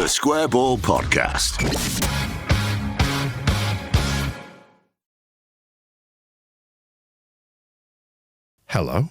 The Square Ball Podcast. Hello,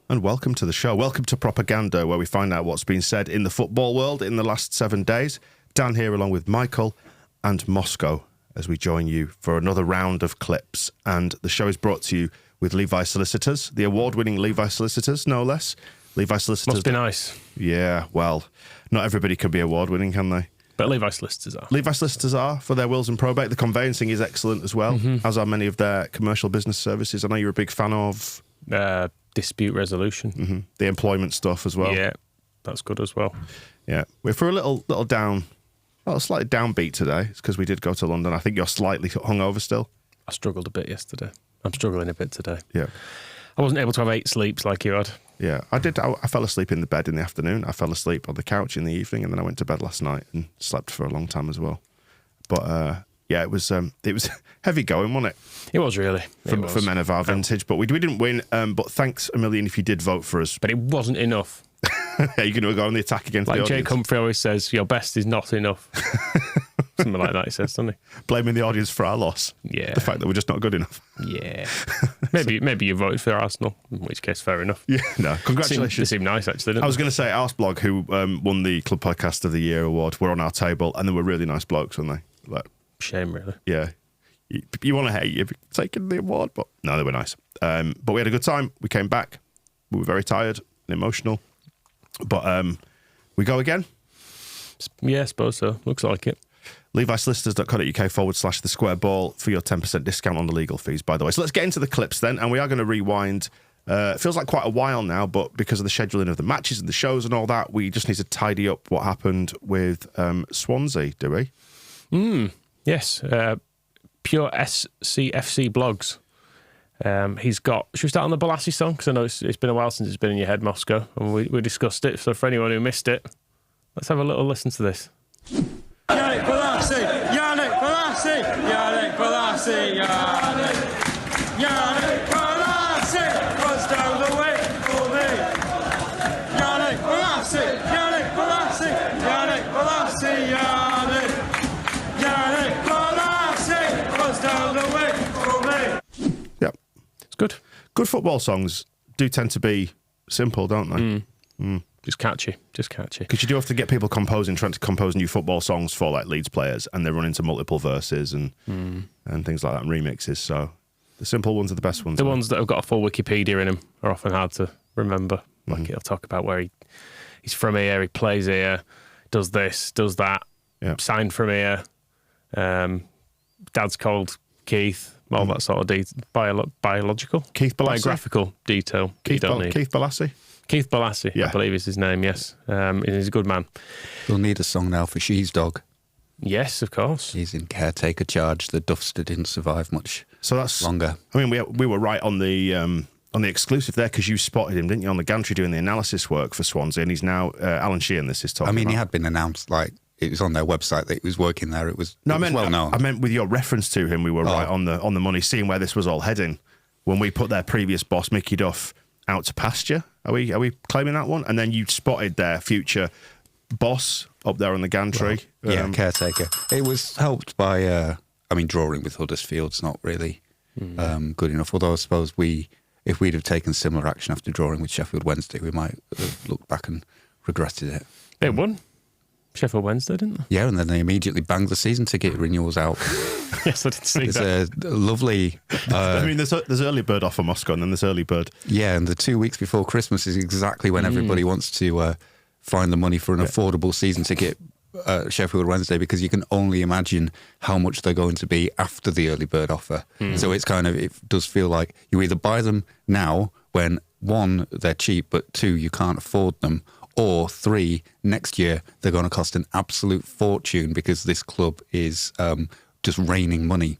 and welcome to the show. Welcome to Propaganda, where we find out what's been said in the football world in the last 7 days. Dan here, along with Michael and Moscow, as we join you for another round of clips. And the show is brought to you with Levi Solicitors, the award-winning Levi Solicitors, no less. Levi Solicitors. Must be nice. Yeah, well, not everybody can be award-winning, can they? But Levi Solicitors are. Levi Solicitors are, for their wills and probate. The conveyancing is excellent as well, as are many of their commercial business services. I know you're a big fan of... dispute resolution. The employment stuff as well. Yeah, that's good as well. Yeah, we're for a little down, well, a slightly downbeat today. It's because we did go to London. I think you're slightly hungover still. I struggled a bit yesterday. I'm struggling a bit today. Yeah. I wasn't able to have 8 sleeps like you had. Yeah, I did. I fell asleep in the bed in the afternoon. I fell asleep on the couch in the evening, and then I went to bed last night and slept for a long time as well. But yeah, it was heavy going, wasn't it? It was really. For men of our vintage. But we didn't win. But thanks a million if you did vote for us. But it wasn't enough. You're going to go on the attack against the audience. Like Jake Humphrey always says, your best is not enough. Something like that he says, doesn't he? Blaming the audience for our loss. Yeah. The fact that we're just not good enough. Yeah. Maybe you voted for Arsenal, in which case, fair enough. Yeah, no, congratulations. They seem nice, actually, didn't I was going to say, Arseblog, who won the Club Podcast of the Year award, were on our table, and they were really nice blokes, weren't they? Like, shame, really. Yeah. You want to hate you've taken the award, but no, they were nice. But we had a good time. We came back. We were very tired and emotional. But we go again? Yeah, I suppose so. Looks like it. LeviSolicitors.co.uk/the square ball for your 10% discount on the legal fees, by the way. So let's get into the clips then, and we are going to rewind. It feels like quite a while now, but because of the scheduling of the matches and the shows and all that, we just need to tidy up what happened with Swansea, do we? Yes. Pure SCFC blogs. He's got... Should we start on the Balassi song? Because I know it's been a while since it's been in your head, Moscow, and we discussed it. So for anyone who missed it, let's have a little listen to this. Yannick Balassi, Yannick Balassi, Yannick Balassi, Yannick Balassi runs down the way for me. Yannick Balassi, Yannick Balassi, Yannick Balassi, Yannick Balassi runs down the way for me. Yep. It's good. Good football songs do tend to be simple, don't they? Just catchy. Because you do have to get people trying to compose new football songs for like Leeds players, and they run into multiple verses and things like that, and remixes. So the simple ones are the best ones. The ones that have got a full Wikipedia in them are often hard to remember. Like it'll talk about where he's from here, he plays here, does this, does that, signed from here, dad's called Keith, all that sort of biological, Keith Balassi? biographical detail. Keith Balassi? Keith Balassi, I believe is his name, yes. He's a good man. We'll need a song now for She's Dog. Yes, of course. He's in caretaker charge. The Duffster didn't survive much longer. I mean, we were right on the exclusive there, because you spotted him, didn't you, on the gantry doing the analysis work for Swansea, and he's now, Alan Sheehan, this is talking about. He had been announced, like, it was on their website that he was working there. It was well known. I meant with your reference to him, we were right on the money, seeing where this was all heading. When we put their previous boss, Mickey Duff, out to pasture. Are we claiming that one? And then you spotted their future boss up there on the gantry. Caretaker. It was helped by, drawing with Huddersfield's not really good enough. Although I suppose if we'd have taken similar action after drawing with Sheffield Wednesday, we might have looked back and regretted it. They won Sheffield Wednesday, didn't they? Yeah, and then they immediately banged the season ticket renewals out. Yes, I did see that. It's a lovely... there's early bird offer Moscow, and then there's early bird. Yeah, and the 2 weeks before Christmas is exactly when everybody wants to find the money for an affordable season ticket at Sheffield Wednesday, because you can only imagine how much they're going to be after the early bird offer. So it does feel like you either buy them now when, 1, they're cheap, but 2, you can't afford them, or 3, next year they're going to cost an absolute fortune because this club is just raining money.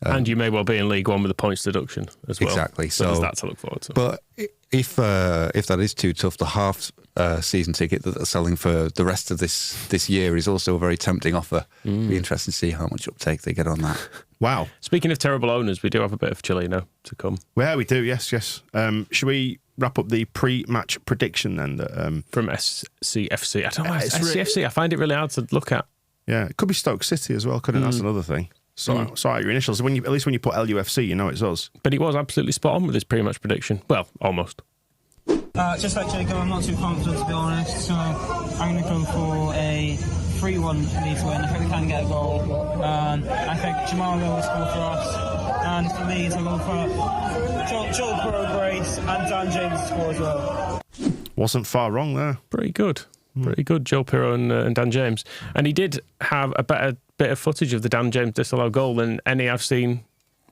And you may well be in League One with a points deduction as well. Exactly. So there's that to look forward to. But if that is too tough, the half season ticket that they're selling for the rest of this year is also a very tempting offer. Be interesting to see how much uptake they get on that. Wow. Speaking of terrible owners, we do have a bit of Cellino to come. Yeah, we do. Yes. Should we wrap up the pre-match prediction then? From SCFC. I don't know why SCFC. I find it really hard to look at. Yeah, it could be Stoke City as well, couldn't it? That's another thing. Sort out your initials. At least when you put LUFC, you know it's us. But he was absolutely spot on with his pre-match prediction. Well, almost. Just like Jacob, I'm not too confident to be honest, so I'm going to go for a 3-1 Leeds win. I think we can get a goal. I think Jamal will score for us. And for Leeds, I'll go for Joel Burrow-Grace and Dan James to score as well. Wasn't far wrong there. Pretty good. Pretty good, Joe Pirro and Dan James. And he did have a better bit of footage of the Dan James disallowed goal than any I've seen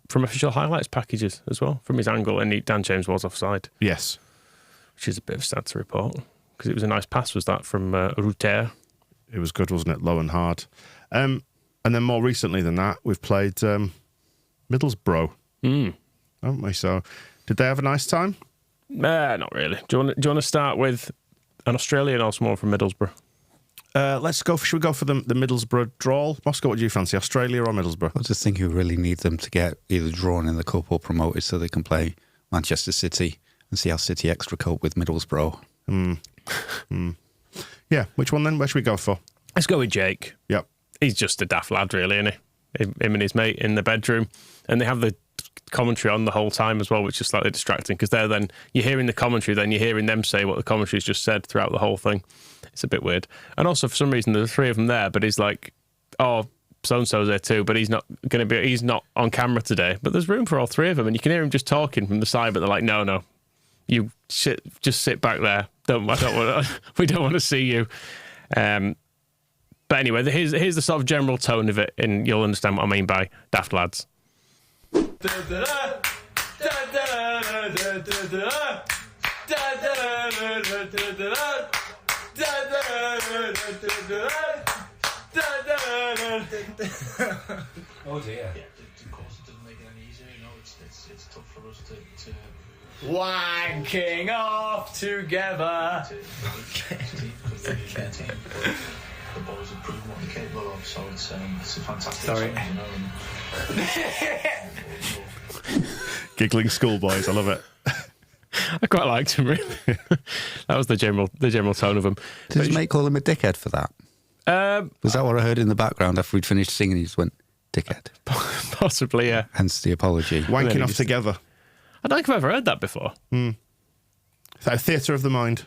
from official highlights packages as well, from his angle. And Dan James was offside. Yes. Which is a bit of sad to report, because it was a nice pass, was that, from Ruter. It was good, wasn't it? Low and hard. And then more recently than that, we've played Middlesbrough, haven't we? So, did they have a nice time? Not really. Do you want to start with an Australian or someone from Middlesbrough? Should we go for the Middlesbrough drawl? Moscow, what do you fancy, Australia or Middlesbrough? I just think you really need them to get either drawn in the cup or promoted so they can play Manchester City and see how City extra cope with Middlesbrough. Yeah, which one then? Where should we go for? Let's go with Jake. Yep. He's just a daft lad, really, isn't he? Him and his mate in the bedroom. And they have the commentary on the whole time as well, which is slightly distracting, because you're hearing the commentary, then you're hearing them say what the commentary's just said throughout the whole thing. It's a bit weird. And also, for some reason, there's 3 of them there, but he's like, oh, so-and-so's there too, but he's not on camera today. But there's room for all 3 of them, and you can hear him just talking from the side, but they're like, no, you just sit back there. We don't want to see you. But anyway, here's the sort of general tone of it, and you'll understand what I mean by daft lads. Oh dear. Yeah, of course it doesn't make it any easier. You know, it's tough for us to wanking off together. The boys have proven what they're capable of, so it's a fantastic Sorry. challenge, you know. Giggling schoolboys, I love it. I quite liked him, really. That was the general tone of him. Did his mate call him a dickhead for that? Was that what I heard in the background after we'd finished singing? He just went, dickhead. Possibly, yeah. Hence the apology. Wanking off together. I don't think I've ever heard that before. Theatre of the mind.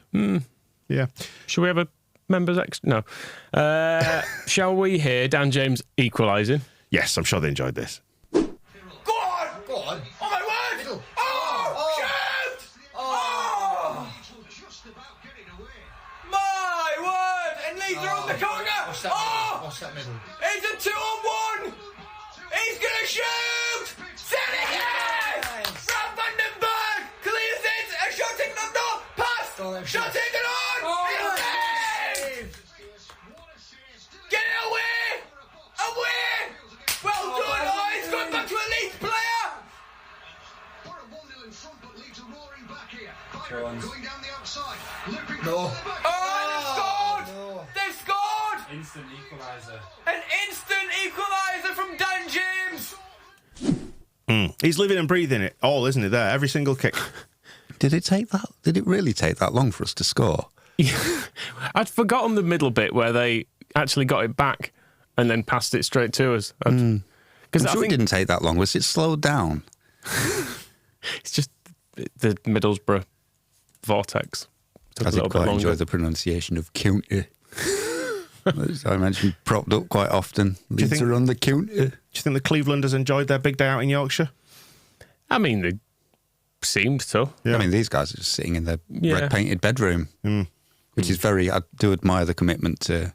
Yeah. Should we have a members No. Shall we hear Dan James equalising? Yes, I'm sure they enjoyed this. Go on! Oh my word! Oh, shoot! Oh! My word! And Leeds are on the corner! What's that middle? It's a 2-on-1! He's gonna shoot! Senegal! From Vandenberg! Clears it! A shot taken on the pass! Shot taken on! Save! Get it away! Away! Well done! Oh, he's gone back to a Leeds player! No. Oh, they've scored! No. They've scored! Instant equaliser. An instant equaliser from Dan James! He's living and breathing it all, isn't he, there? Every single kick. Did it really take that long for us to score? I'd forgotten the middle bit where they actually got it back and then passed it straight to us. Because I'm sure it didn't take that long. Was it slowed down? it's just the Middlesbrough vortex. Took As a I little bit quite longer. enjoy the pronunciation of counter. As I mentioned, propped up quite often. Leeds think- are on the counter. Do you think the Clevelanders enjoyed their big day out in Yorkshire? I mean, they seemed to. Yeah. I mean, these guys are just sitting in their Yeah. red-painted bedroom, which is very... I do admire the commitment to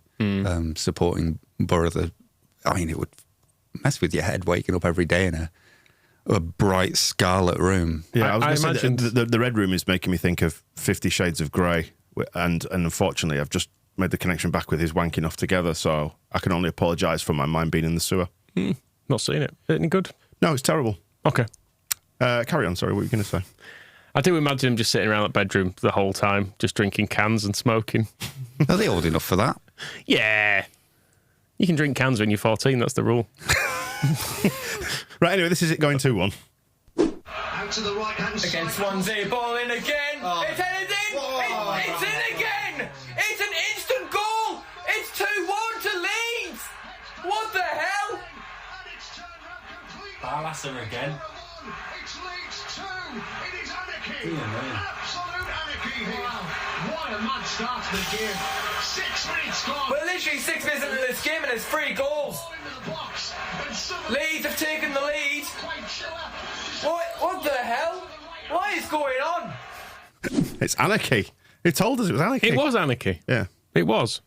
supporting Borough. I mean, it would mess with your head waking up every day in a bright scarlet room. Yeah, I was gonna say imagined- the Red Room is making me think of 50 Shades of Grey, and unfortunately, I've just made the connection back with his wanking off together, so I can only apologise for my mind being in the sewer. Not seen it. Any good? No, it's terrible. Okay. Carry on, sorry, what were you going to say? I do imagine him just sitting around that bedroom the whole time, just drinking cans and smoking. Are they old enough for that? Yeah. You can drink cans when you're 14, that's the rule. Right, anyway, this is it going 2-1. Out to the right hand side. Against Swansea, ball in again! Oh. It's headed in! It's in again! It's an instant goal! It's 2-1 to Leeds! banter again. It's Leeds 2. It is anarchy. Dear me. Absolute anarchy here. Wow. What a mad start to the game. 6 minutes gone. We're literally 6 minutes into this game and there's 3 goals. Into the box. And suddenly Leeds have taken the lead. quite chiller. What the hell? What is going on? It's anarchy. Who told us it was anarchy? It was anarchy. Yeah. It was.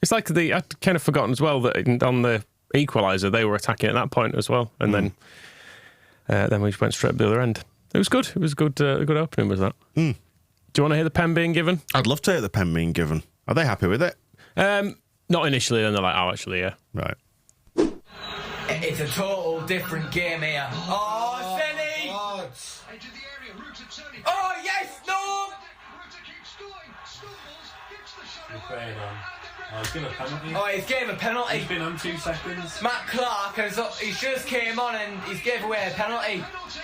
It's like I'd kind of forgotten as well that on the equaliser they were attacking at that point as well, and then we just went straight up the other end. It was good. It was a good opening, was that? Do you want to hear the pen being given? I'd love to hear the pen being given. Are they happy with it? Not initially, then they're like, oh, actually, yeah. Right. It's a total different game here. Oh, Senny! Into the area. Ruta turning. Oh, yes! No! Ruta keeps going. Stumbles. Gets the shot He's away. playing on. He's given a penalty. Oh, he's gave a penalty. He's been on 2 seconds. Matt Clark he just came on and he's gave away a penalty. Penalty.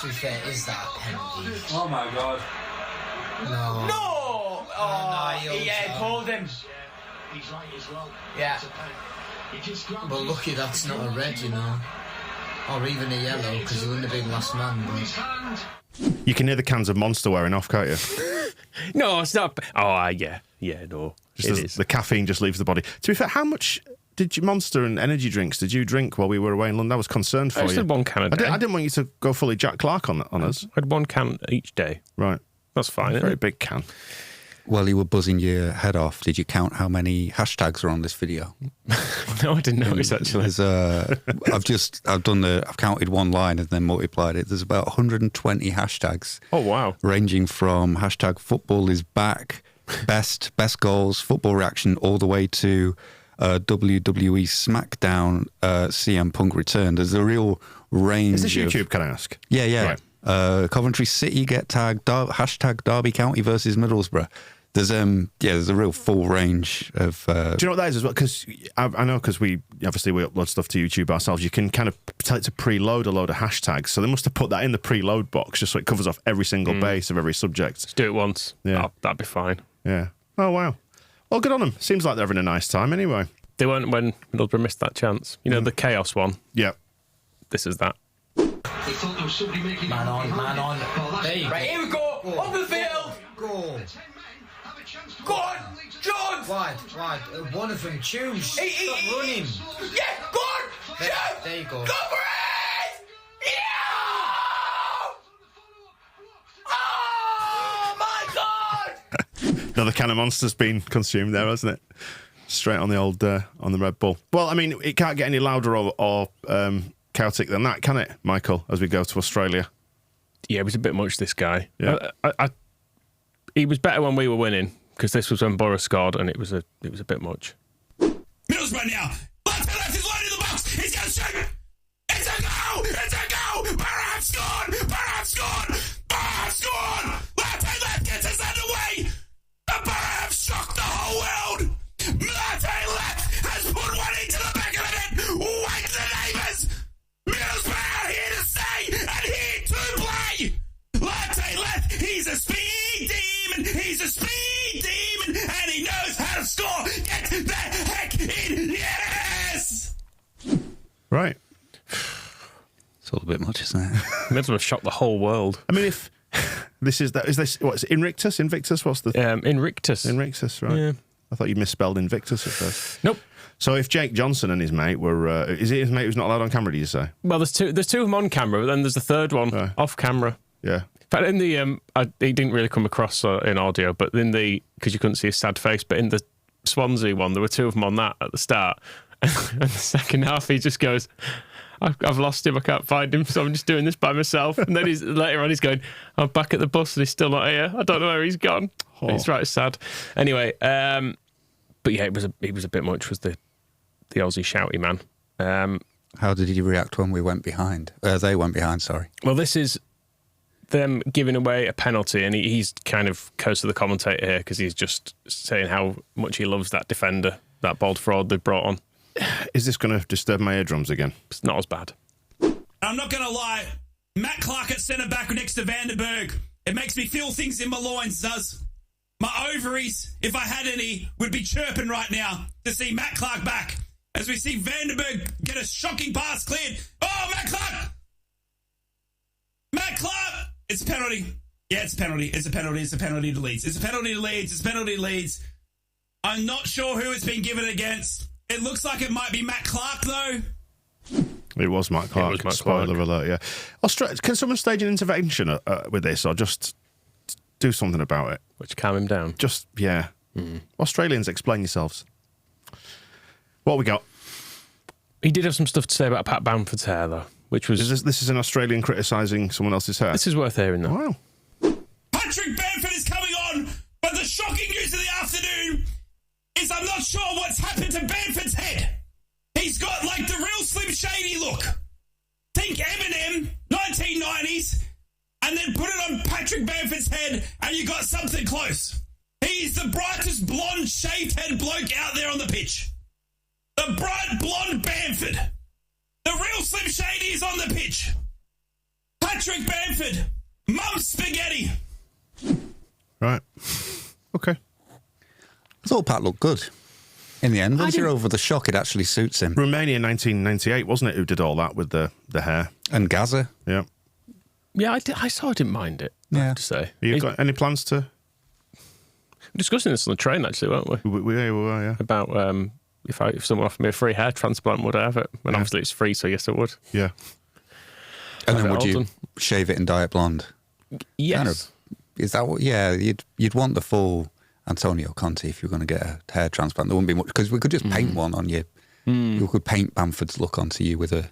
To be fair, is that a penalty? Oh my god. No. No! Oh, no, he pulled him. He's right as well. Yeah. It's a pen. He just grabs Well, it. lucky that's not a red, you know. Or even a yellow, because he wouldn't have been last man. His But hand. You can hear the cans of Monster wearing off, can't you? No, it's not. Oh, yeah. Yeah, no. Just It as is. the caffeine just leaves the body. To be fair, how much did you Monster and energy drinks did you drink while we were away in London? I was concerned for I just you. had one can a day. I didn't want you to go fully Jack Clark on us. I had one can each day. Right. That's fine, isn't Very it? big can. While you were buzzing your head off, did you count how many hashtags are on this video? No, I didn't notice, actually. There's, I've counted one line and then multiplied it. There's about 120 hashtags. Oh, wow. Ranging from hashtag football is back, best goals, football reaction, all the way to WWE SmackDown, CM Punk return. There's a real range. Is this of- YouTube, can I ask? Yeah. Right. Coventry City get tagged. Hashtag Derby County versus Middlesbrough. There's a real full range of. Do you know what that is as well? Because I know because we upload stuff to YouTube ourselves. You can kind of tell it to preload a load of hashtags. So they must have put that in the preload box just so it covers off every single base of every subject. Just do it once. Yeah. Oh, that'd be fine. Yeah. Oh wow. Well, good on them. Seems like they're having a nice time anyway. They weren't when Middlesbrough missed that chance. You know, the chaos one. Yeah. This is that. They thought there was somebody making man it on, behind man on. it. Well, that's There you Right, here we go. On the field. Go. 10 men have a chance to Go on, Jones. Wide. One of them choose. Stop running. Yeah, go on. There, Shoot. there you go. Go for it. Yeah. Oh my God. Another can of Monster's been consumed there, hasn't it? Straight on the old on the Red Bull. Well, I mean, it can't get any louder or chaotic than that, can it, Michael? As we go to Australia. Yeah, it was a bit much, this guy. Yeah. He was better when we were winning, because this was when Borough scored, and it was a bit much. Middlesbrough now. Left is loaded in the box. He's going to shoot. It's a goal. It's a goal. Borough have scored. Borough have scored. Borough have scored. Left gets us underway. The Borough have shocked the whole world. Left has put one into the back of the net. Wake the neighbours. Middlesbrough are here to stay and here to play. Left, he's a speed demon. He's a speed demon, and he knows how to score. Get the heck in. Yes. Right. It's all a bit much, isn't it? Middlesbrough shocked the whole world. I mean, if this is what's Invictus? Invictus? What's the Invictus? Invictus, right? Yeah. I thought you misspelled Invictus at first. Nope. So if Jake Johnson and his mate were, is it his mate who's not allowed on camera? Did you say? Well, there's two of them on camera, but then there's the third one Right. off camera. Yeah. But in the he didn't really come across in audio, but in the because you couldn't see his sad face. But in the Swansea one, there were two of them on that at the start, and the second half he just goes, "I've lost him. I can't find him, so I'm just doing this by myself." And then later on he's going, "I'm back at the bus and he's still not here. I don't know where he's gone." Oh. It's right sad. Anyway, but yeah, it was a bit much. Was the Aussie shouty man? How did he react when we went behind? They went behind, sorry. Well, this is them giving away a penalty, and he's kind of goes to the commentator here because he's just saying how much he loves that defender, that bald fraud they brought on. Is this going to disturb my eardrums again? It's not as bad. I'm not going to lie. Matt Clark at centre-back next to Vandenberg. It makes me feel things in my loins, does. My ovaries, if I had any, would be chirping right now to see Matt Clark back. As we see Vandenberg get a shocking pass cleared. Oh, Matt Clark! Matt Clark, it's a penalty. Yeah, it's a penalty. It's a penalty. It's a penalty to Leeds. It's a penalty to Leeds. It's a penalty to Leeds. I'm not sure who it's been given against. It looks like it might be Matt Clark, though. It was Matt Clark. Spoiler alert, yeah. Can someone stage an intervention with this, or just do something about it? Which calm him down? Just, yeah. Australians, explain yourselves. What we got? He did have some stuff to say about Pat Bamford's hair, though, which was... This is an Australian criticising someone else's hair? This is worth hearing, though. Wow. Patrick Bamford is coming on, but the shocking news of the afternoon is I'm not sure what's happened to Bamford's head. He's got, like, the real Slim Shady look. Think Eminem, 1990s, and then put it on Patrick Bamford's head, and you got something close. He's the brightest blonde shaved head bloke out there on the pitch. The bright blonde Bamford. The real Slim Shady is on the pitch. Patrick Bamford. Mum spaghetti. Right. Okay. I thought Pat looked good. In the end, once you're over the shock, it actually suits him. Romania 1998, wasn't it, who did all that with the hair? And Gaza. Yeah. Yeah, I saw I didn't mind it, I have to say. You got any plans to... We're discussing this on the train, actually, weren't we? We were, yeah. About if someone offered me a free hair transplant, would I have it? And obviously it's free, so yes, I would. Yeah. And then would you shave it and dye it blonde? Yes. Kind of, is that what... Yeah, you'd want the full Antonio Conte if you were going to get a hair transplant. There wouldn't be much... Because we could just paint one on you. You could paint Bamford's look onto you with a...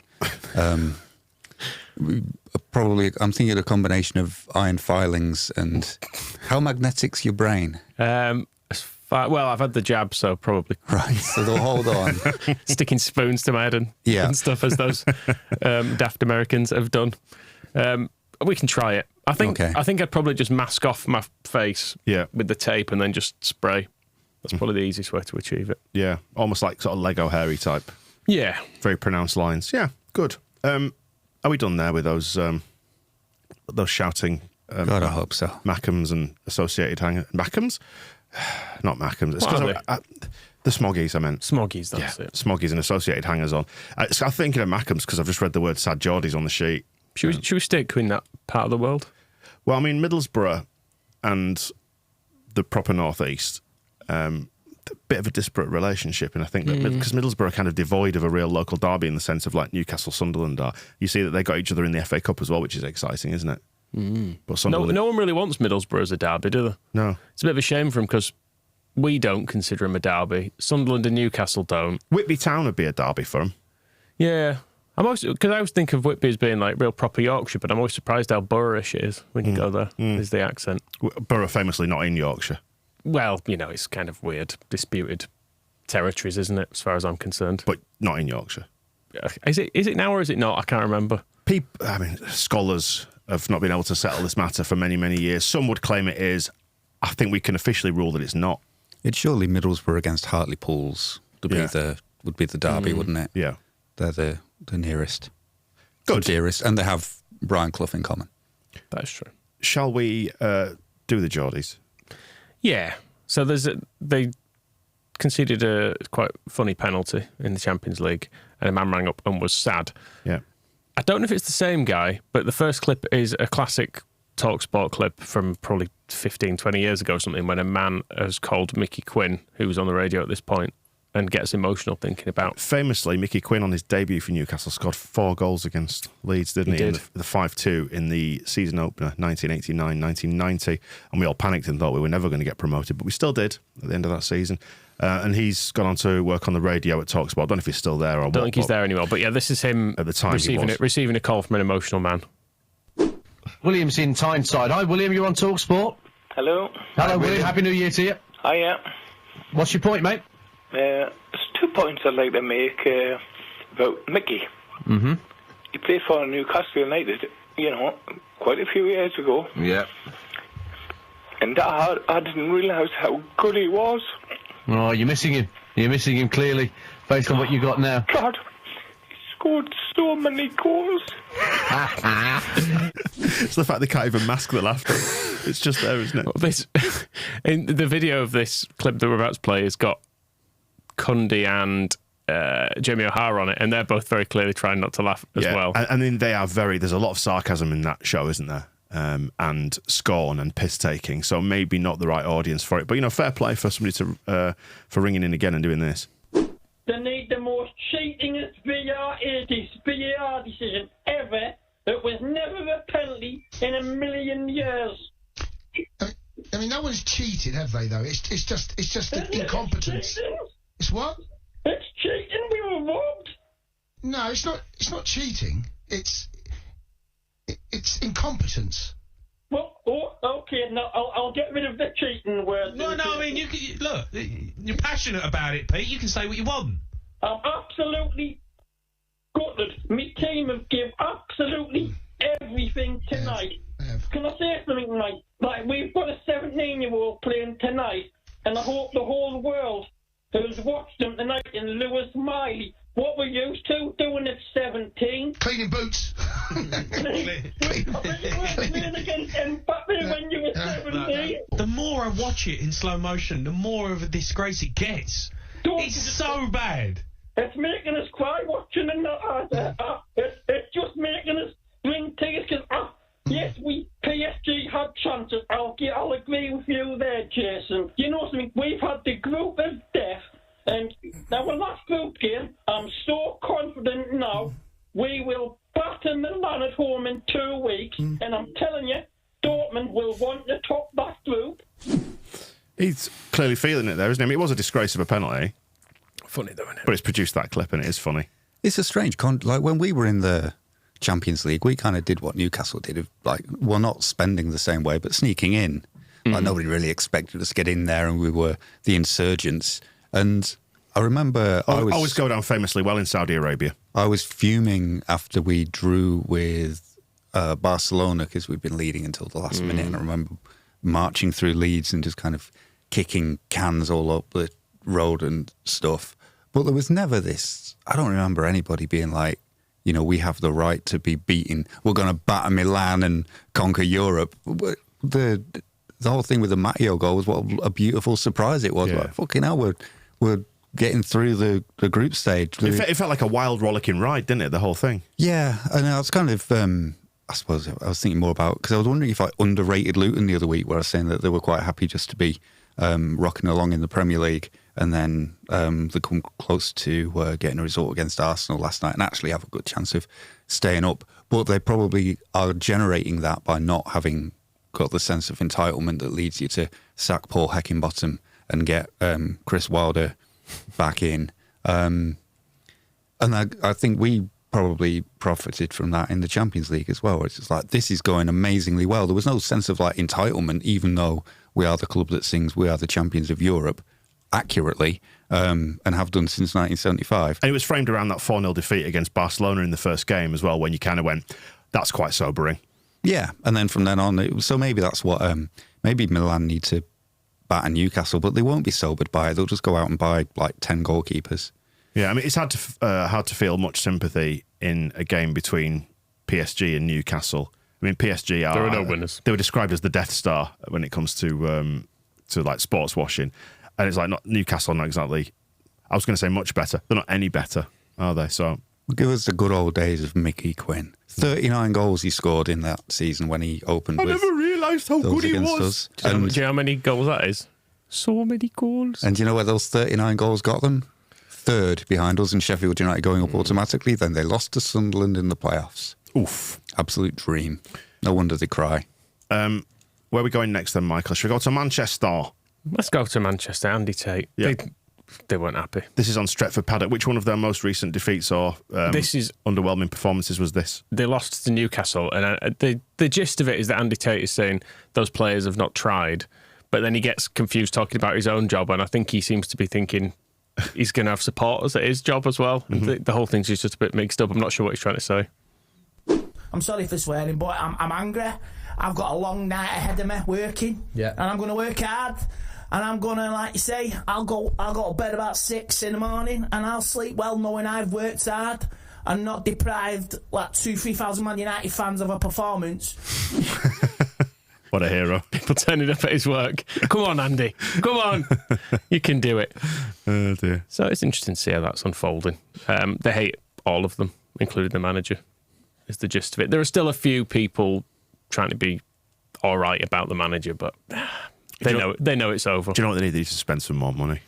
probably, I'm thinking a combination of iron filings and... How magnetic's your brain? Well, I've had the jab, so probably. Right, so they'll hold on. Sticking spoons to my head and stuff, as those daft Americans have done. We can try it. I think I'd probably just mask off my face with the tape and then just spray. That's probably the easiest way to achieve it. Yeah, almost like sort of Lego hairy type. Yeah. Very pronounced lines. Yeah, good. Are we done there with those shouting... God, I hope so. Mackems and associated hangers. Mackems? Not Mackems. It's the Smoggies, I meant. Smoggies, that's it. Smoggies and associated hangers on. I'm thinking of Mackems because I've just read the word Sad Geordies on the sheet. Should we stick in that part of the world? Well, I mean, Middlesbrough and the proper northeast, a bit of a disparate relationship, and I think that because Middlesbrough are kind of devoid of a real local derby in the sense of like Newcastle, Sunderland are. You see that they got each other in the FA Cup as well, which is exciting, isn't it? But no one really wants Middlesbrough as a derby, do they? No. It's a bit of a shame for them because we don't consider them a derby. Sunderland and Newcastle don't. Whitby Town would be a derby for them. Yeah. Because I always think of Whitby as being like real proper Yorkshire, but I'm always surprised how Boroughish it is when you go there. Is the accent. Borough famously not in Yorkshire. Well, it's kind of weird, disputed territories, isn't it, as far as I'm concerned? But not in Yorkshire. Is it now or is it not? I can't remember. Scholars have not been able to settle this matter for many, many years. Some would claim it is. I think we can officially rule that it's not. It's surely Middlesbrough against Hartlepool would be the derby, wouldn't it? Yeah. They're the nearest. Good. The dearest. And they have Brian Clough in common. That's true. Shall we do the Geordies? Yeah. So they conceded a quite funny penalty in the Champions League, and a man rang up and was sad. Yeah. I don't know if it's the same guy, but the first clip is a classic TalkSport clip from probably 15, 20 years ago or something, when a man has called Mickey Quinn, who was on the radio at this point, and gets emotional thinking about... Famously, Mickey Quinn on his debut for Newcastle scored 4 goals against Leeds, didn't he? Did. The 5-2 in the season opener, 1989-1990. And we all panicked and thought we were never going to get promoted, but we still did at the end of that season. And he's gone on to work on the radio at TalkSport. I don't know if he's still there or what. I don't think he's there anymore. But yeah, this is him at the time receiving a call from an emotional man. William's in Tyneside. Hi, William, you're on TalkSport. Hello. Hello, William. Happy New Year to you. Hiya. What's your point, mate? There's 2 points I'd like to make about Mickey. Mm-hmm. He played for Newcastle United, quite a few years ago. Yeah. And I didn't realise how good he was. Oh, you're missing him. You're missing him clearly, based on what you got now. God, he scored so many goals. It's the fact they can't even mask the laughter. It's just there, isn't it? In the video of this clip that we're about to play has got Cundy and Jamie O'Hara on it, and they're both very clearly trying not to laugh as well. I mean, they are there's a lot of sarcasm in that show, isn't there? And scorn and piss taking, so maybe not the right audience for it. But fair play for somebody to for ringing in again and doing this. They need the most cheatingest VAR decision ever. It was never a penalty in a million years. I mean, no one's cheated, have they? Though it's just incompetence. It's what? It's cheating. We were robbed. No, it's not. It's not cheating. It's incompetence. Well, okay. Now I'll get rid of the cheating word. No. I mean, look. You're passionate about it, Pete. You can say what you want. I'm absolutely gutted. My team have given absolutely everything tonight. Can I say something tonight? Like, we've got a 17-year-old playing tonight, and I hope the whole world who's watched him tonight in Lewis Miley. What we're used to doing at 17. Cleaning boots. Playing against Mbappe when you were 17. The more I watch it in slow motion, the more of a disgrace it gets. It's so bad. It's making us cry watching it. It's just making us drink tears because, yes, PSG had chances. I'll agree with you there, Jason. You know something? We've had the group of death, and our last group game, I'm so confident now we will batter Milan at home in 2 weeks, and I'm telling you, Dortmund will want to top that group. He's clearly feeling it there, isn't he? I mean, it was a disgrace of a penalty. Funny though, isn't it? But it's produced that clip and it is funny. It's a strange like when we were in the Champions League, we kind of did what Newcastle did. Like, we're not spending the same way, but sneaking in. Like, nobody really expected us to get in there, and we were the insurgents. And I remember I always go down famously well in Saudi Arabia. I was fuming after we drew with Barcelona because we'd been leading until the last minute. And I remember marching through Leeds and just kind of kicking cans all up the road and stuff. But there was never this. I don't remember anybody being like, we have the right to be beaten. We're going to batter Milan and conquer Europe. The whole thing with the Matteo goal was what a beautiful surprise it was. Yeah. Like, fucking hell, we're getting through the group stage. It felt like a wild, rollicking ride, didn't it, the whole thing? Yeah, and I was kind of, I suppose I was thinking more about, because I was wondering if I underrated Luton the other week, where I was saying that they were quite happy just to be rocking along in the Premier League. And then they come close to getting a result against Arsenal last night and actually have a good chance of staying up. But they probably are generating that by not having got the sense of entitlement that leads you to sack Paul Heckingbottom and get Chris Wilder back in. And I think we probably profited from that in the Champions League as well. It's just like, this is going amazingly well. There was no sense of like entitlement, even though we are the club that sings "We are the champions of Europe" accurately, and have done since 1975. And it was framed around that 4-0 defeat against Barcelona in the first game as well, when you kind of went, that's quite sobering. Yeah, and then from then on, so maybe that's what, maybe Milan need to batter Newcastle, but they won't be sobered by it. They'll just go out and buy like 10 goalkeepers. Yeah, I mean, it's hard to feel much sympathy in a game between PSG and Newcastle. I mean, PSG are... There are no winners. They were described as the Death Star when it comes to like sports washing. And it's like, not Newcastle, not exactly. I was going to say much better. They're not any better, are they? So give us the good old days of Mickey Quinn. 39 goals he scored in that season when he opened. I never realised how good he was. Do you know how many goals that is? So many goals. And do you know where those 39 goals got them? Third behind us and Sheffield United going up automatically. Then they lost to Sunderland in the playoffs. Oof. Absolute dream. No wonder they cry. Where are we going next then, Michael? Should we go to Manchester? Let's go to Manchester. Andy Tate. Yeah. They weren't happy. This is on Stretford Paddock. Which one of their most recent defeats or this is underwhelming performances was this? They lost to Newcastle, and the gist of it is that Andy Tate is saying those players have not tried, but then he gets confused talking about his own job, and I think he seems to be thinking he's going to have supporters at his job as well. Mm-hmm. The whole thing's just a bit mixed up. I'm not sure what he's trying to say. I'm sorry for swearing, but I'm angry. I've got a long night ahead of me working, and I'm going to work hard. And I'm going to, like you say, I'll go to bed about 6 in the morning and I'll sleep well knowing I've worked hard and not deprived like 2,000-3,000 Man United fans of a performance. What a hero. People turning up at his work. Come on, Andy. Come on. You can do it. Oh dear. So it's interesting to see how that's unfolding. They hate all of them, including the manager, is the gist of it. There are still a few people trying to be all right about the manager, but they know it's over. Do you know what they need? They need to spend some more money.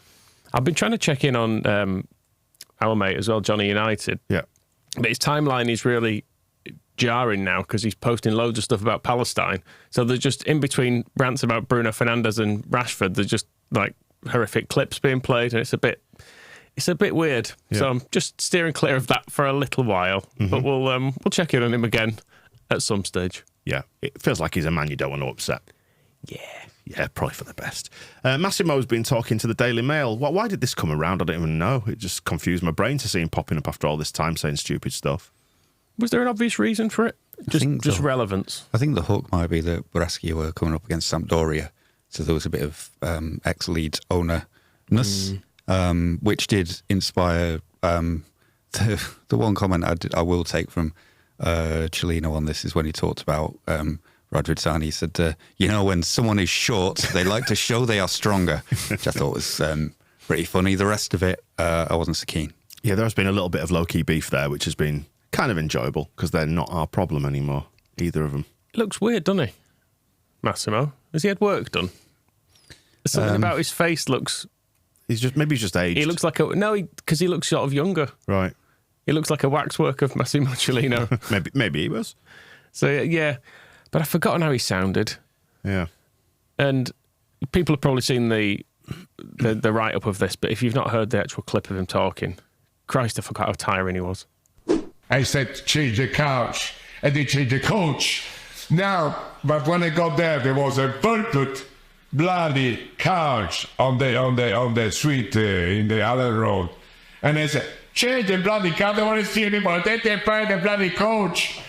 I've been trying to check in on our mate as well, Johnny United. Yeah. But his timeline is really jarring now because he's posting loads of stuff about Palestine. So there's just in between rants about Bruno Fernandes and Rashford, there's just like horrific clips being played, and it's a bit weird. Yeah. So I'm just steering clear of that for a little while. But we'll check in on him again at some stage. Yeah, it feels like he's a man you don't want to upset. Yeah, probably for the best. Massimo's been talking to the Daily Mail. Why did this come around? I don't even know. It just confused my brain to see him popping up after all this time saying stupid stuff. Was there an obvious reason for it? Just relevance? I think the hook might be that Brescia were coming up against Sampdoria, so there was a bit of ex-Leeds owner-ness, which did inspire the one comment I will take from Cellino on this is when he talked about Radrizzani. He said, when someone is short, they like to show they are stronger, which I thought was pretty funny. The rest of it, I wasn't so keen. Yeah, there has been a little bit of low-key beef there, which has been kind of enjoyable because they're not our problem anymore, either of them. It looks weird, doesn't he, Massimo? Has he had work done? Something about his face looks... He's just aged. He looks like because he looks sort of younger. Right. He looks like a waxwork of Massimo Cellino. maybe he was. So, yeah. But I've forgotten how he sounded. Yeah. And people have probably seen the write-up of this, but if you've not heard the actual clip of him talking, Christ, I forgot how tiring he was. I said, change the couch. And they changed the coach. Now, but when I got there was a purple bloody couch on the street in the Allen Road. And I said, change the bloody couch. I don't want to see anymore. They fired the bloody coach.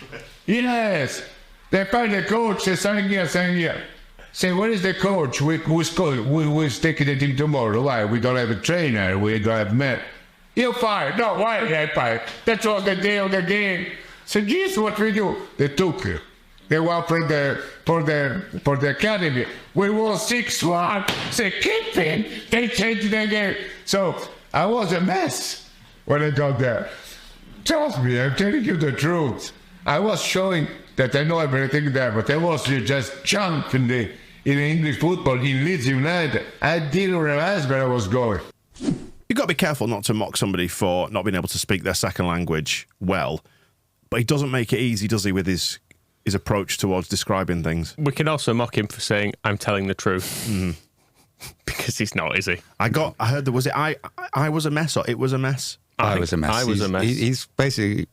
Yes. They fired the coach. They're saying here. Say, where is the coach? Who's taking the team tomorrow? Why? We don't have a trainer. We don't have men. You fired. No, why I fired? That was the day of the game. So, geez, what we do? They took you. They went for the academy. We won 6-1. Say, keep it. They changed the game. So, I was a mess when I got there. Trust me, I'm telling you the truth. I was showing that I know everything there, but I was just junk in the English football in Leeds United. I didn't realize where I was going. You've got to be careful not to mock somebody for not being able to speak their second language well, but he doesn't make it easy, does he, with his approach towards describing things? We can also mock him for saying, I'm telling the truth. Because he's not, is he? I heard there was it. I was a mess, or it was a mess. I was a mess. I was a mess. He's basically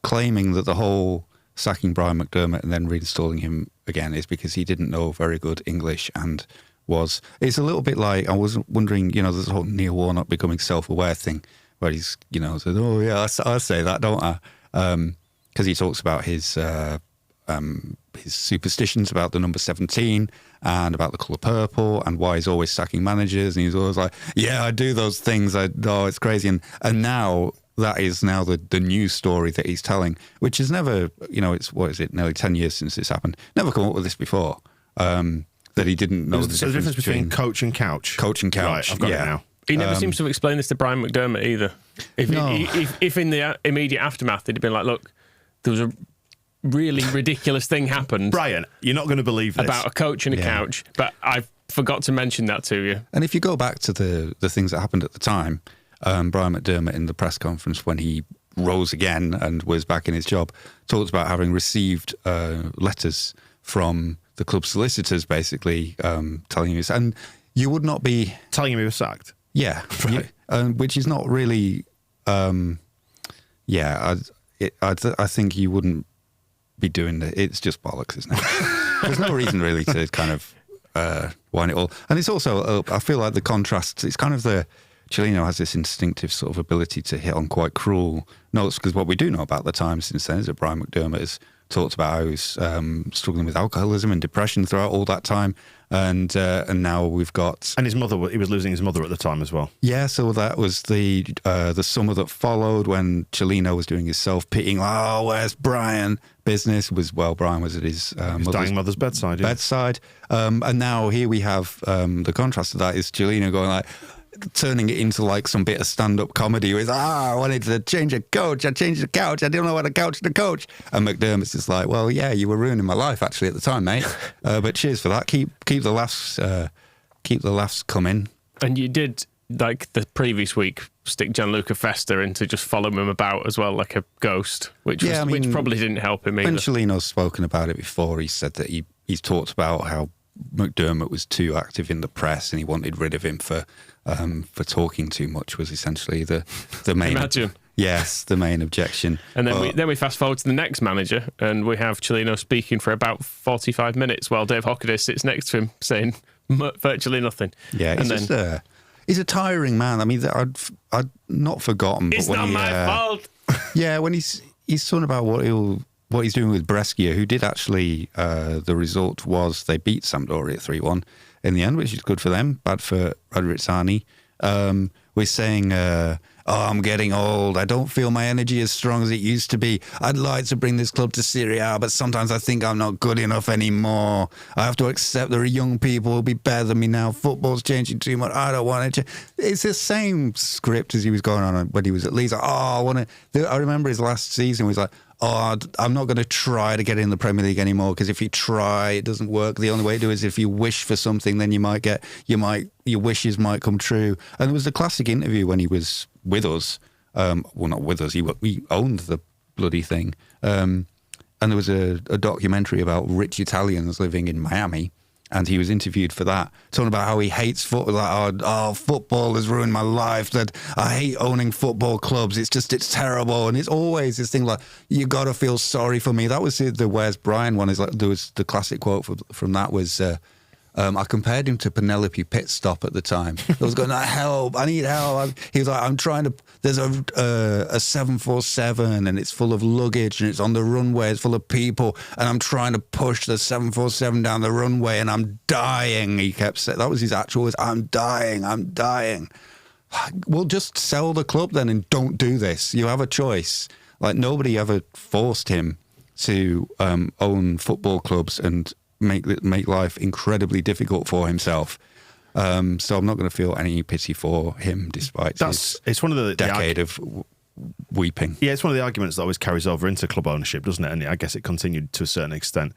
claiming that the whole sacking Brian McDermott and then reinstalling him again is because he didn't know very good English and was... It's a little bit like, I was wondering, there's the whole Neil Warnock becoming self-aware thing where he's, said, oh yeah, I say that, don't I? Because he talks about his superstitions about the number 17 and about the colour purple and why he's always sacking managers, and he's always like, yeah, I do those things, it's crazy. And now that is now the news story that he's telling, which is never, it's, what is it, nearly 10 years since this happened, never come up with this before, that he didn't know the difference between coach and couch. Coach and couch, right, I've got it now. He never seems to have explained this to Brian McDermott either. If in the immediate aftermath he'd have been like, look, there was a really ridiculous thing happened. Brian, you're not going to believe this. About a coach and a couch, but I forgot to mention that to you. And if you go back to the things that happened at the time, Brian McDermott in the press conference when he rose again and was back in his job, talked about having received letters from the club solicitors basically telling him, and you would not be... Telling him he was sacked? Yeah. Right. Which is not really... I think you wouldn't be doing it. It's just bollocks, isn't it? There's no reason really to kind of whine it all. And it's also, I feel like the contrast, it's kind of Cellino has this instinctive sort of ability to hit on quite cruel notes, because what we do know about the time since then is that Brian McDermott has talked about how he was struggling with alcoholism and depression throughout all that time. And now we've got... And his mother, he was losing his mother at the time as well. Yeah, so that was the summer that followed when Cellino was doing his self-pitying, oh, where's Brian? Business was, Brian was at his dying mother's bedside. Yeah. And now here we have the contrast to that is Cellino going like, turning it into like some bit of stand-up comedy with, I wanted to change a coach, I changed the couch, I didn't know how to couch the coach. And McDermott's just like, well, yeah, you were ruining my life actually at the time, mate. But cheers for that. Keep the laughs coming. And you did, like the previous week, stick Gianluca Festa in to just follow him about as well, like a ghost, which probably didn't help him either. Ben Cellino's spoken about it before. He said that he's talked about how McDermott was too active in the press and he wanted rid of him for talking too much, was essentially the main. Imagine. Yes, the main objection. And then we fast forward to the next manager, and we have Cellino speaking for about 45 minutes while Dave Hockaday sits next to him saying virtually nothing. Yeah, he's a tiring man. I mean, I'd not forgotten. It's not my fault. Yeah, when he's talking about what he's doing with Brescia, who did actually, the result was they beat Sampdoria 3-1 in the end, which is good for them, bad for Radrizzani. We're saying, I'm getting old. I don't feel my energy as strong as it used to be. I'd like to bring this club to Serie A, but sometimes I think I'm not good enough anymore. I have to accept there are young people who'll be better than me now. Football's changing too much. I don't want it to. It's the same script as he was going on when he was at Leeds. Like, I remember his last season was like, I'm not going to try to get in the Premier League anymore because if you try, it doesn't work. The only way to do it is if you wish for something, then your wishes might come true. And there was a classic interview when he was with us. Well, not with us. He owned the bloody thing. And there was a documentary about rich Italians living in Miami. And he was interviewed for that, talking about how he hates football. Like, football has ruined my life. That I hate owning football clubs. It's terrible. And it's always this thing like, you got to feel sorry for me. That was the Where's Brian one. Is like, there was the classic quote from that was, I compared him to Penelope Pitstop at the time. I was going, help, I need help. He was like, I'm trying to, there's a 747 and it's full of luggage and it's on the runway, it's full of people, and I'm trying to push the 747 down the runway and I'm dying. He kept saying, that was his actual words, I'm dying. Well, just sell the club then and don't do this. You have a choice. Like, nobody ever forced him to own football clubs and make life incredibly difficult for himself. So I'm not going to feel any pity for him, despite it's one of the decade of weeping. Yeah, it's one of the arguments that always carries over into club ownership, doesn't it? And I guess it continued to a certain extent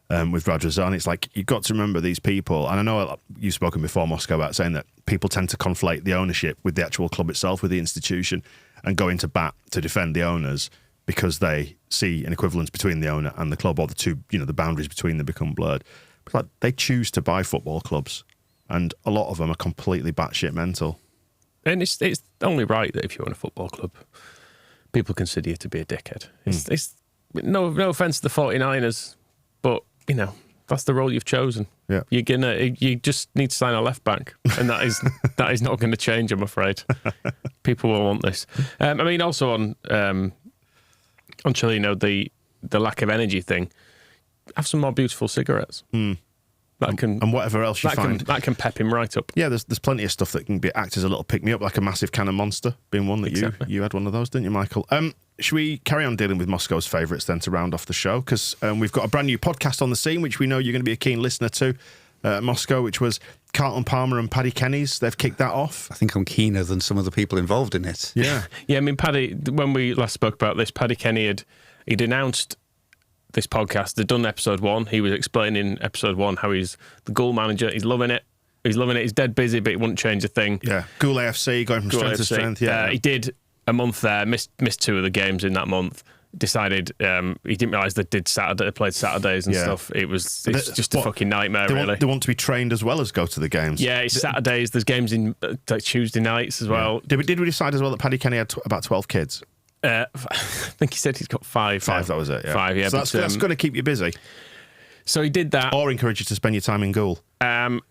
with Radrizzani. It's like, you've got to remember these people, and I know you've spoken before, Moscow, about saying that people tend to conflate the ownership with the actual club itself, with the institution, and go into bat to defend the owners because they see an equivalence between the owner and the club, or the two, the boundaries between them become blurred. But like, they choose to buy football clubs, and a lot of them are completely batshit mental. And it's only right that if you own a football club, people consider you to be a dickhead. It's no offence to the 49ers, but that's the role you've chosen. Yeah, you just need to sign a left back, and that is not going to change, I'm afraid. People will want this. I mean, also on Cellino, the lack of energy thing. Have some more beautiful cigarettes. And whatever else you find. That can pep him right up. Yeah, there's plenty of stuff that can act as a little pick-me-up, like a massive can of Monster, being one that you had one of those, didn't you, Michael? Should we carry on dealing with Moscow's favourites then to round off the show? Because we've got a brand new podcast on the scene, which we know you're going to be a keen listener to, Moscow, which was Carlton Palmer and Paddy Kenny's. They've kicked that off. I think I'm keener than some of the people involved in it. Yeah. Yeah, I mean, Paddy, when we last spoke about this, Paddy Kenny he'd announced this podcast. They'd done episode 1. He was explaining episode 1 how he's the goal manager. He's loving it. He's dead busy, but he wouldn't change a thing. Yeah. Goal AFC, going from strength to strength. Yeah. He did a month there, missed 2 of the games in that month. Decided he didn't realise they played Saturdays and stuff. It's just a fucking nightmare, really. They want to be trained as well as go to the games. Yeah, it's Saturdays. There's games in Tuesday nights as well. Did we decide as well that Paddy Kenny had about 12 kids? I think he said he's got 5. 5, that was it. Yeah. 5, yeah. So that's going to keep you busy. So he did that, or encourage you to spend your time in Goal.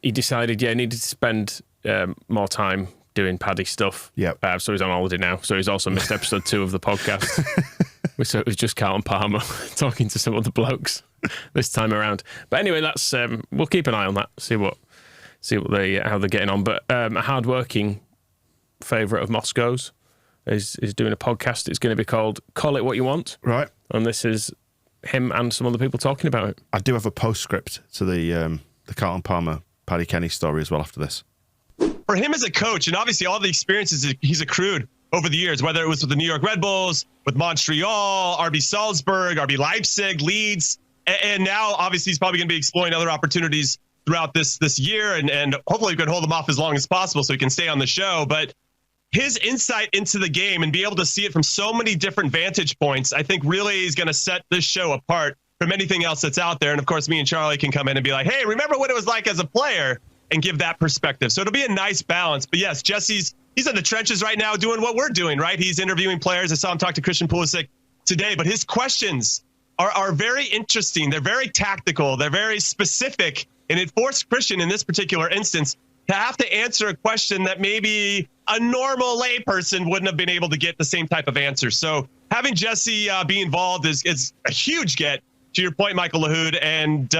He decided, he needed to spend more time doing Paddy stuff. Yeah. So he's on holiday now. So he's also missed episode 2 of the podcast. So it was just Carlton Palmer talking to some other blokes this time around. But anyway, that's we'll keep an eye on that. See how they're getting on. But a hard-working favourite of Moscow's is doing a podcast. It's going to be called Call It What You Want. Right. And this is him and some other people talking about it. I do have a postscript to the Carlton Palmer Paddy Kenny story as well after this. for him as a coach, and obviously all the experiences he's accrued over the years, whether it was with the New York Red Bulls, with Montreal, RB Salzburg, RB Leipzig, Leeds, and now obviously he's probably going to be exploring other opportunities throughout this year, and hopefully we can hold him off as long as possible so he can stay on the show. But his insight into the game and be able to see it from so many different vantage points, I think really is going to set this show apart from anything else that's out there. And of course, me and Charlie can come in and be like, hey, remember what it was like as a player, and give that perspective. So it'll be a nice balance. But yes, he's in the trenches right now doing what we're doing, right? He's interviewing players. I saw him talk to Christian Pulisic today, but his questions are very interesting. They're very tactical. They're very specific. And it forced Christian in this particular instance to have to answer a question that maybe a normal layperson wouldn't have been able to get the same type of answer. So having Jesse be involved is a huge get, to your point, Michael Lahoud. And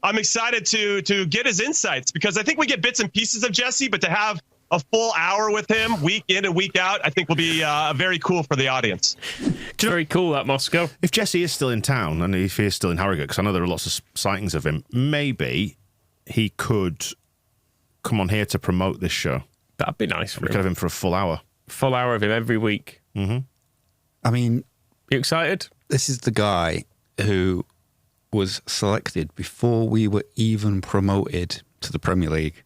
I'm excited to get his insights, because I think we get bits and pieces of Jesse, but to have a full hour with him week in and week out, I think will be very cool for the audience. Very cool, that Moscow. If Jesse is still in town, and if he is still in Harrogate, because I know there are lots of sightings of him, maybe he could come on here to promote this show. That'd be nice for him. We could have him for a full hour. Full hour of him every week. Mm-hmm. I mean... You excited? This is the guy who was selected before we were even promoted to the Premier League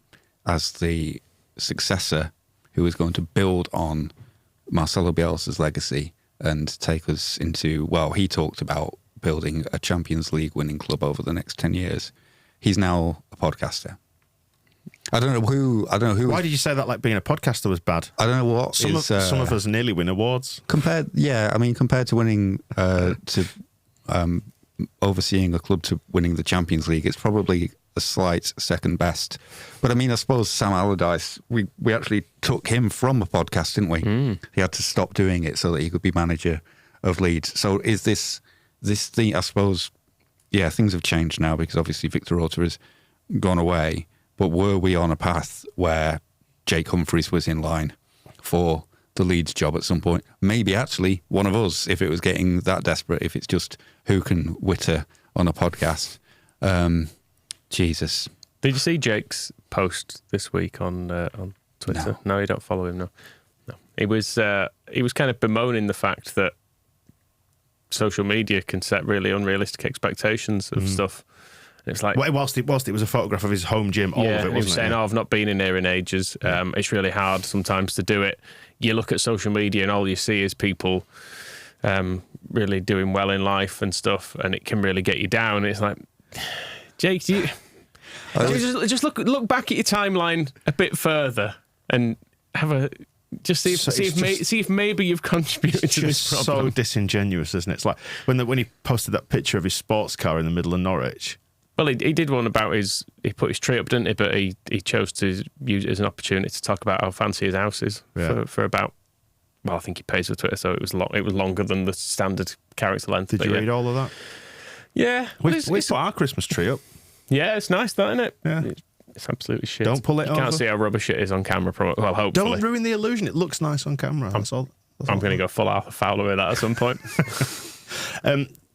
as the successor who was going to build on Marcelo Bielsa's legacy and take us into, well, he talked about building a Champions League winning club over the next 10 years. He's now a podcaster. I don't know who. Why did you say that like being a podcaster was bad? I don't know what some of us nearly win awards. Compared to winning overseeing a club to winning the Champions League, it's probably a slight second best. But I mean, I suppose Sam Allardyce, we actually took him from a podcast, didn't we? He had to stop doing it so that he could be manager of Leeds. So is this thing, I suppose, yeah, things have changed now because obviously Victor Orta has gone away. But were we on a path where Jake Humphries was in line for the Leeds job at some point? Maybe actually one of us, if it was getting that desperate, if it's just who can witter on a podcast. Jesus. Did you see Jake's post this week on Twitter? No, you don't follow him, no. He was kind of bemoaning the fact that social media can set really unrealistic expectations of stuff. It's like, whilst it was a photograph of his home gym, all of it, wasn't it? He was saying, I've not been in here in ages. It's really hard sometimes to do it. You look at social media and all you see is people really doing well in life and stuff, and it can really get you down. It's like, Jake, just look back at your timeline a bit further and have a... Just see if maybe you've contributed to this problem. So disingenuous, isn't it? It's like when he posted that picture of his sports car in the middle of Norwich. Well, he did one about he put his tree up, didn't he? But he chose to use it as an opportunity to talk about how fancy his house is for about, well, I think he pays for Twitter, so it was longer than the standard character length. Did you read all of that? Yeah. We put our Christmas tree up. Yeah, it's nice, that, isn't it? Yeah. It's absolutely shit. Don't pull it over. You can't see how rubbish it is on camera. Well, hopefully. Don't ruin the illusion. It looks nice on camera. I'm going to go full Arthur Fowler with that at some point.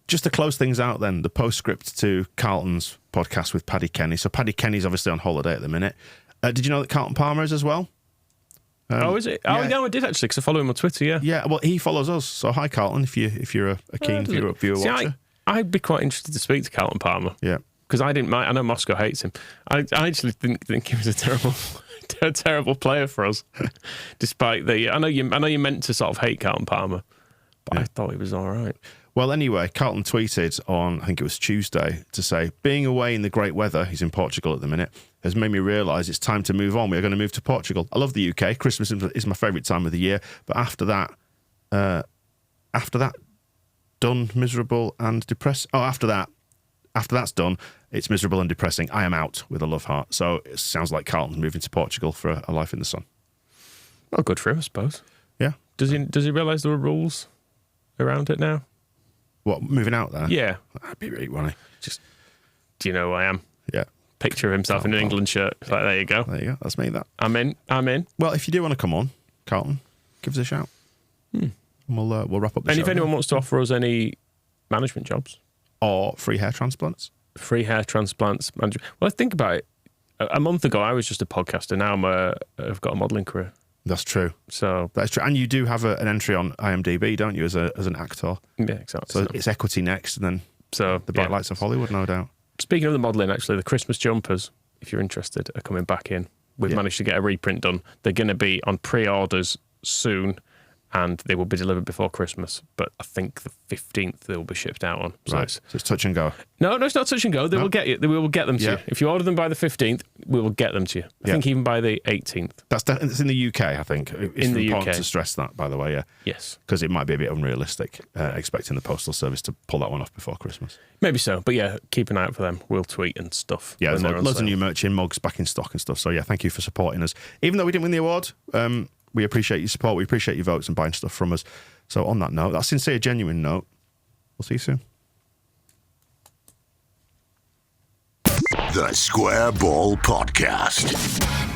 Just to close things out then, the postscript to Carlton's podcast with Paddy Kenny. So Paddy Kenny's obviously on holiday at the minute. Did you know that Carlton Palmer is as well? Is it? Oh, no, I did actually, because I follow him on Twitter, yeah. Yeah, well, he follows us. So hi, Carlton, if you're a keen viewer watcher. I'd be quite interested to speak to Carlton Palmer. Yeah. Because I didn't mind. I know Moscow hates him. I actually didn't think he was a terrible player for us. Despite I know you meant to sort of hate Carlton Palmer, but I thought he was all right. Well, anyway, Carlton tweeted on, I think it was Tuesday, to say, being away in the great weather, he's in Portugal at the minute, has made me realise it's time to move on. We're going to move to Portugal. I love the UK. Christmas is my favourite time of the year. But after that, done, miserable and depressed. Oh, after that's done, it's miserable and depressing. I am out with a love heart. So it sounds like Carlton's moving to Portugal for a life in the sun. Well, good for him, I suppose. Yeah. Does he realise there are rules around it now? What, moving out there? Yeah. That'd be really funny. Just, do you know who I am? Yeah. Picture of himself in an England shirt. It's like, there you go. There you go. That's me, that. I'm in. Well, if you do want to come on, Carlton, give us a shout. And we'll wrap up the show. And if anyone wants to offer us any management jobs. Or free hair transplants. Free hair transplants. Well, think about it. a month ago, I was just a podcaster. Now I've got a modelling career. That's true. So that's true. And you do have an entry on IMDb, don't you, as an actor? Yeah, exactly. So it's equity next, and then the bright lights of Hollywood, no doubt. Speaking of the modelling, actually, the Christmas jumpers, if you're interested, are coming back in. We've managed to get a reprint done. They're going to be on pre-orders soon, and they will be delivered before Christmas. But I think the 15th they will be shipped out on. So Right. So it's touch and go. No, it's not touch and go. They will get you. We will get them to you. If you order them by the 15th, we will get them to you. I think even by the 18th. It's in the UK, I think. It's in the important UK. to stress that, by the way, yeah. Yes. Because it might be a bit unrealistic expecting the Postal Service to pull that one off before Christmas. Maybe so. But yeah, keep an eye out for them. We'll tweet and stuff. Yeah, when there's they're on loads of sale. new merch in, mugs back in stock and stuff. So yeah, thank you for supporting us. Even though we didn't win the award, we appreciate your support. We appreciate your votes and buying stuff from us. So on that note, that sincere, genuine note, we'll see you soon. The Square Ball Podcast.